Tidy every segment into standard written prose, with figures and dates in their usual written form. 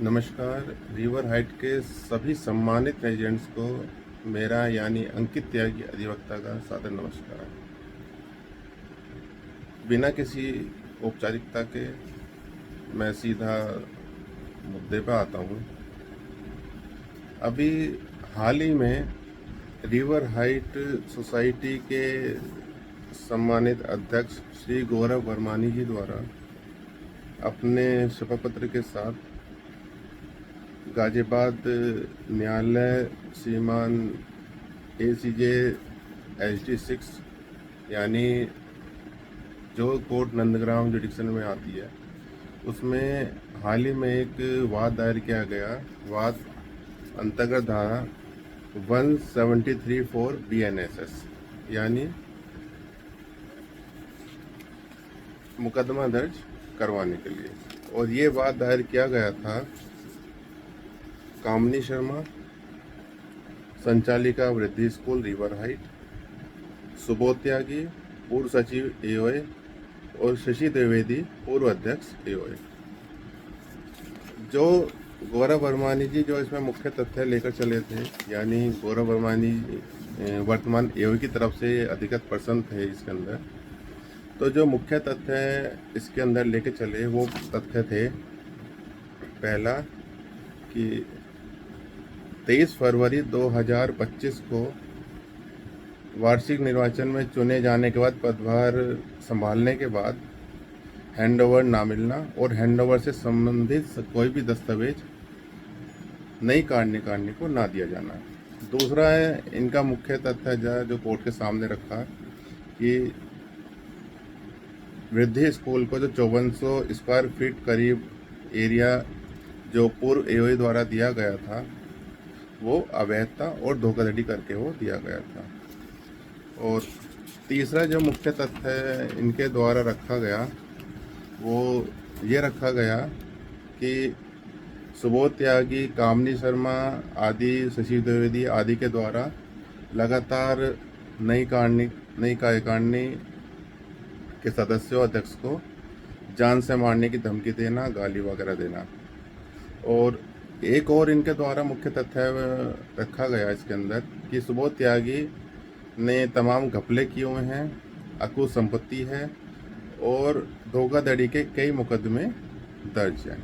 नमस्कार। River height के सभी सम्मानित रेजिडेंट्स को मेरा यानी अंकित त्यागी अधिवक्ता का सादर नमस्कार। बिना किसी औपचारिकता के मैं सीधा मुद्दे पर आता हूँ। अभी हाल ही में रिवर हाइट सोसाइटी के सम्मानित अध्यक्ष श्री गौरव वर्मानी जी द्वारा अपने शपथ पत्र के साथ गाजियाबाद न्यायालय श्रीमान ACJ HD 6 यानी जो कोर्ट नंदग्राम जुडिक्शन में आती है, उसमें हाल ही में एक वाद दायर किया गया। वाद अंतर्गत धारा 173(4) BNSS यानी मुकदमा दर्ज करवाने के लिए, और ये वाद दायर किया गया था कामनी शर्मा, संचालिका वृद्धि स्कूल रिवर हाइट, सुबोध त्यागी पूर्व सचिव AOA और शशि द्विवेदी पूर्व अध्यक्ष AOA। जो गौरव वर्मानी जी जो इसमें मुख्य तथ्य लेकर चले थे, यानी गौरव वर्मानी वर्तमान AOA की तरफ से अधिकृत पर्सन थे इसके अंदर, तो जो मुख्य तथ्य इसके अंदर लेके चले वो तथ्य थे, पहला कि 23 फरवरी 2025 को वार्षिक निर्वाचन में चुने जाने के बाद पदभार संभालने के बाद हैंडओवर ना मिलना और हैंडओवर से संबंधित कोई भी दस्तावेज नई काटने को ना दिया जाना। दूसरा है इनका मुख्य तथ्य जो कोर्ट के सामने रखा कि वृद्धि स्कूल को जो 5400 स्क्वायर फीट करीब एरिया जो पूर्व AOA द्वारा दिया गया था वो अवैध था और धोखाधड़ी करके वो दिया गया था। और तीसरा जो मुख्य तथ्य इनके द्वारा रखा गया वो ये रखा गया कि सुबोध त्यागी, कामनी शर्मा आदि, शशि द्विवेदी आदि के द्वारा लगातार नई कार्यकारिणी के सदस्यों अध्यक्ष को जान से मारने की धमकी देना, गाली वगैरह देना। और एक और इनके द्वारा मुख्य तथ्य रखा गया इसके अंदर कि सुबोध त्यागी ने तमाम घपले किए हुए हैं, अकुल संपत्ति है और धोखाधड़ी के कई मुकदमे दर्ज हैं।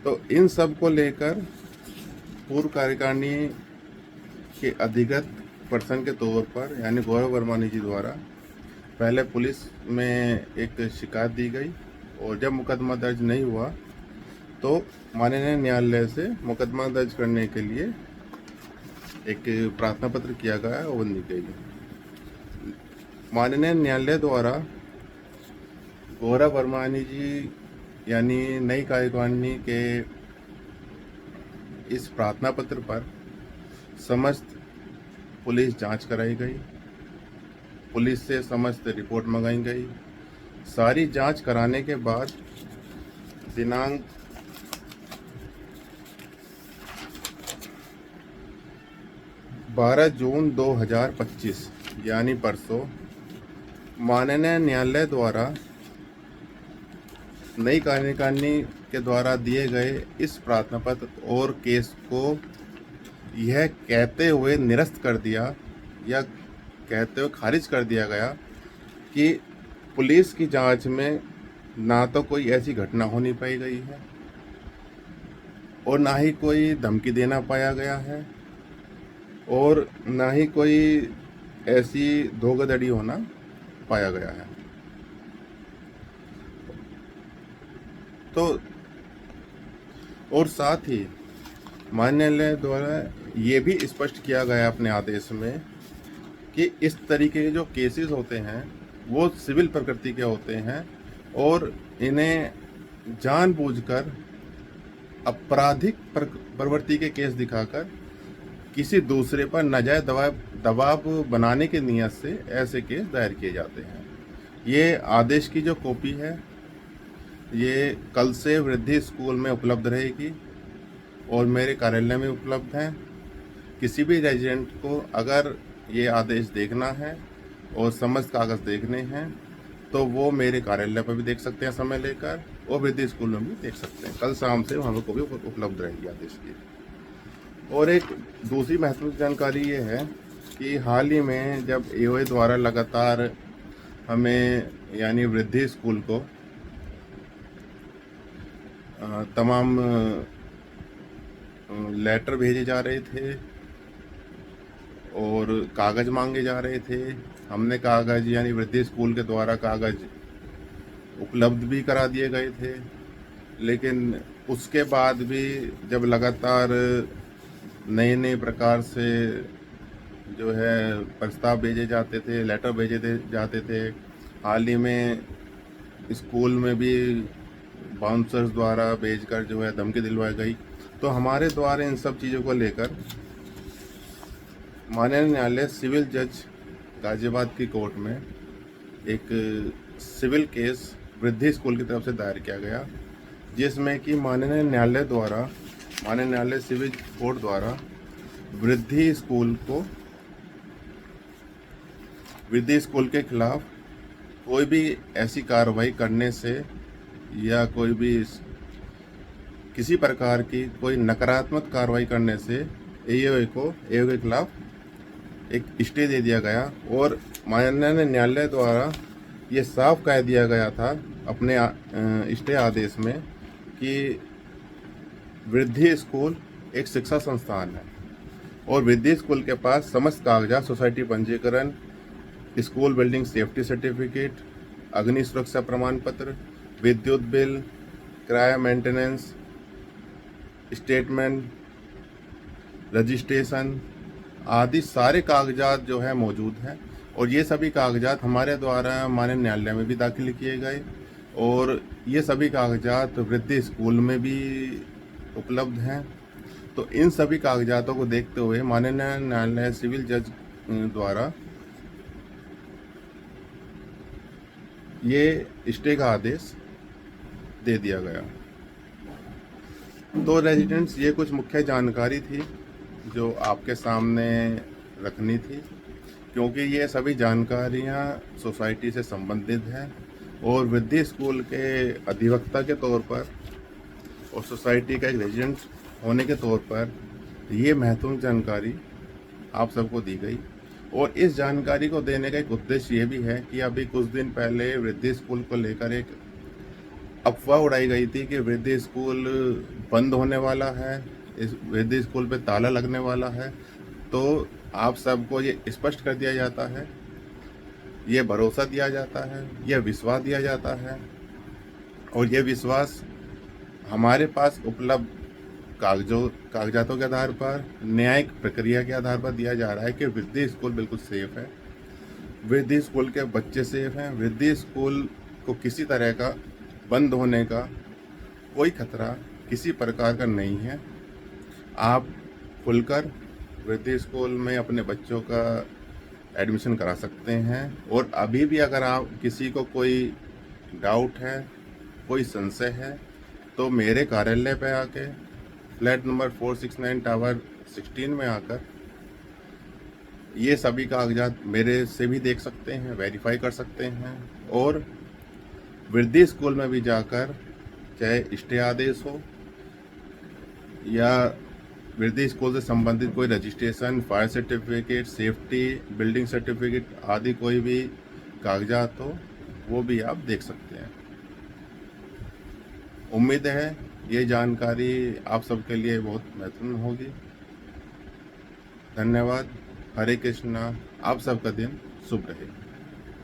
तो इन सब को लेकर पूर्व कार्यकारिणी के अधिकृत पर्सन के तौर पर यानी गौरव वर्मानी जी द्वारा पहले पुलिस में एक शिकायत दी गई, और जब मुकदमा दर्ज नहीं हुआ तो माननीय न्यायालय से मुकदमा दर्ज करने के लिए एक प्रार्थना पत्र किया गया और दी गई। माननीय न्यायालय द्वारा गौरव वर्मानी जी यानी नई कार्यकारिणी के इस प्रार्थना पत्र पर समस्त पुलिस जांच कराई गई, पुलिस से समस्त रिपोर्ट मंगाई गई। सारी जांच कराने के बाद दिनांक 12 जून 2025 यानी परसों माननीय न्यायालय द्वारा नई कार्यकारिणी के द्वारा दिए गए इस प्रार्थना पत्र और केस को यह कहते हुए निरस्त कर दिया या कहते हुए खारिज कर दिया गया कि पुलिस की जांच में ना तो कोई ऐसी घटना होनी पाई गई है और ना ही कोई धमकी देना पाया गया है और ना ही कोई ऐसी धोखाधड़ी होना पाया गया है। तो और साथ ही न्यायालय द्वारा ये भी स्पष्ट किया गया अपने आदेश में कि इस तरीके के जो केसेस होते हैं वो सिविल प्रकृति के होते हैं और इन्हें जानबूझकर आपराधिक प्रवृत्ति के केस दिखाकर किसी दूसरे पर नाजायज दबाव बनाने के नियत से ऐसे केस दायर किए जाते हैं। ये आदेश की जो कॉपी है ये कल से वृद्धि स्कूल में उपलब्ध रहेगी और मेरे कार्यालय में उपलब्ध है। किसी भी रेजिडेंट को अगर ये आदेश देखना है और समस्त कागज़ देखने हैं तो वो मेरे कार्यालय पर भी देख सकते हैं समय लेकर, और वृद्धि स्कूल में भी देख सकते हैं। कल शाम से हम लोग को भी उपलब्ध रहेगी आदेश की। और एक दूसरी महत्वपूर्ण जानकारी ये है कि हाल ही में जब एओए द्वारा लगातार हमें यानी वृद्धि स्कूल को तमाम लेटर भेजे जा रहे थे और कागज़ मांगे जा रहे थे। हमने कागज़ यानी वृद्धि स्कूल के द्वारा कागज़ उपलब्ध भी करा दिए गए थे, लेकिन उसके बाद भी जब लगातार नए नए प्रकार से जो है प्रस्ताव भेजे जाते थे, लेटर भेजे जाते थे, हाल ही में स्कूल में भी बाउंसर्स द्वारा भेजकर जो है धमकी दिलवाई गई। तो हमारे द्वारा इन सब चीज़ों को लेकर माननीय न्यायालय सिविल जज गाजियाबाद की कोर्ट में एक सिविल केस वृद्धि स्कूल की तरफ से दायर किया गया, जिसमें कि माननीय न्यायालय सिविल कोर्ट द्वारा वृद्धि स्कूल के खिलाफ कोई भी ऐसी कार्रवाई करने से या कोई भी किसी प्रकार की कोई नकारात्मक कार्रवाई करने से एओए के खिलाफ एक स्टे दे दिया गया। और माननीय न्यायालय द्वारा ये साफ कह दिया गया था अपने स्टे आदेश में कि वृद्धि स्कूल एक शिक्षा संस्थान है और वृद्धि स्कूल के पास समस्त कागजात, सोसाइटी पंजीकरण, स्कूल बिल्डिंग सेफ्टी सर्टिफिकेट, अग्नि सुरक्षा प्रमाण पत्र, विद्युत बिल, किराया मेंटेनेंस स्टेटमेंट, रजिस्ट्रेशन आदि सारे कागजात जो है मौजूद हैं। और ये सभी कागजात हमारे द्वारा माननीय न्यायालय में भी दाखिल किए गए और ये सभी कागजात वृद्धि स्कूल में भी उपलब्ध हैं। तो इन सभी कागजातों को देखते हुए माननीय न्यायालय सिविल जज द्वारा ये स्टे का आदेश दे दिया गया। तो रेजिडेंट्स, ये कुछ मुख्य जानकारी थी जो आपके सामने रखनी थी, क्योंकि ये सभी जानकारियाँ सोसाइटी से संबंधित हैं और वृद्धि स्कूल के अधिवक्ता के तौर पर और सोसाइटी का एक रेजिडेंट होने के तौर पर ये महत्वपूर्ण जानकारी आप सबको दी गई। और इस जानकारी को देने का एक उद्देश्य ये भी है कि अभी कुछ दिन पहले वृद्धि स्कूल को लेकर एक अफवाह उड़ाई गई थी कि वृद्धि स्कूल बंद होने वाला है, इस वृद्धि स्कूल पे ताला लगने वाला है। तो आप सबको ये स्पष्ट कर दिया जाता है, ये भरोसा दिया जाता है, यह विश्वास दिया जाता है और ये विश्वास हमारे पास उपलब्ध कागजातों के आधार पर, न्यायिक प्रक्रिया के आधार पर दिया जा रहा है कि वृद्धि स्कूल बिल्कुल सेफ है, वृद्धि स्कूल के बच्चे सेफ हैं, वृद्धि स्कूल को किसी तरह का बंद होने का कोई खतरा किसी प्रकार का नहीं है। आप खुलकर वृद्धि स्कूल में अपने बच्चों का एडमिशन करा सकते हैं। और अभी भी अगर आप किसी को कोई डाउट है, कोई संशय है, तो मेरे कार्यालय पे आके फ्लैट नंबर 469 टावर 16 में आकर ये सभी कागजात मेरे से भी देख सकते हैं, वेरीफाई कर सकते हैं। और वृद्धि स्कूल में भी जाकर चाहे स्टे आदेश हो या वृद्धि स्कूल से संबंधित कोई registration, fire certificate, safety, building certificate आदि कोई भी कागजात हो, वो भी आप देख सकते हैं। उम्मीद है ये जानकारी आप सबके लिए बहुत महत्वपूर्ण होगी। धन्यवाद। हरे कृष्णा। आप सबका दिन शुभ रहे।